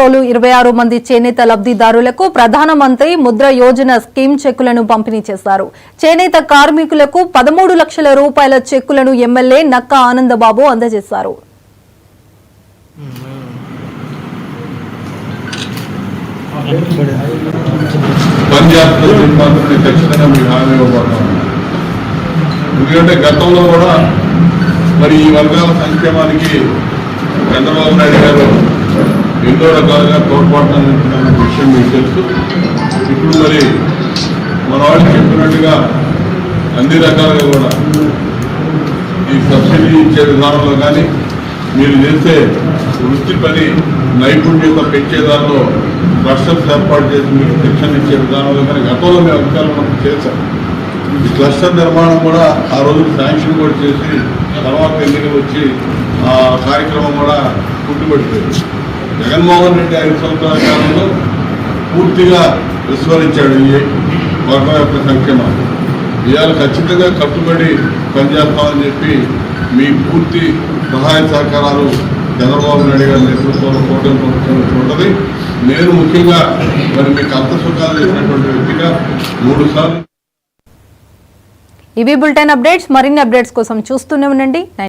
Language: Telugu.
రాష్ట్రంలో 26 మంది చేనేత లబ్ధిదారులకు ప్రధానమంత్రి ముద్ర యోజన స్కీమ్ చెక్కులను పంపిణీ చేశారు. చేనేత కార్మికులకు 13 లక్షల రూపాయల చెక్కులను ఎమ్మెల్యే నక్క ఆనందబాబు అందజేశారు. ఎందుకంటే గతంలో కూడా మరి ఈ వర్గాల సంక్షేమానికి చంద్రబాబు నాయుడు గారు ఎన్నో రకాలుగా తోడ్పాటు అందించిన విషయం మీకు తెలుసు. ఇప్పుడు మరి మన వాళ్ళు చెప్పినట్టుగా అన్ని రకాలుగా కూడా ఈ సబ్సిడీ ఇచ్చే విధానంలో కానీ మీరు చేసే వృత్తి పని నైపుణ్యత పెంచే దానిలో క్లస్టర్స్ ఏర్పాటు చేసి మీరు శిక్షణ ఇచ్చే విధానంలో కానీ గతంలో మేము అధికారులు చేశాం. ఈ క్లస్టర్ నిర్మాణం కూడా ఆ రోజు శాంక్షన్ కూడా చేసి తర్వాత ఎన్నికలు వచ్చి ఆ కార్యక్రమం కూడా పుట్టుబడిపోయింది. జగన్మోహన్ రెడ్డి 5 సంవత్సరాల కాలంలో పూర్తిగా విస్మరించాడు ఈ వర్గం యొక్క సంక్షేమాన్ని. ఇవాళ ఖచ్చితంగా కట్టుబడి పనిచేస్తామని చెప్పి మీ పూర్తి సహాయ సహకారాలు చంద్రబాబు నాయుడు గారి నేతృత్వంలో కూటమి ప్రభుత్వం ఉంటుంది. నేను ముఖ్యంగా మరి మీకు అంత సుఖాలు చేసినటువంటి వ్యక్తిగా 3 సార్లు. ఇవి బులెటిన్ అప్డేట్స్. మరిన్ని అప్డేట్స్ కోసం చూస్తూనే ఉండండి.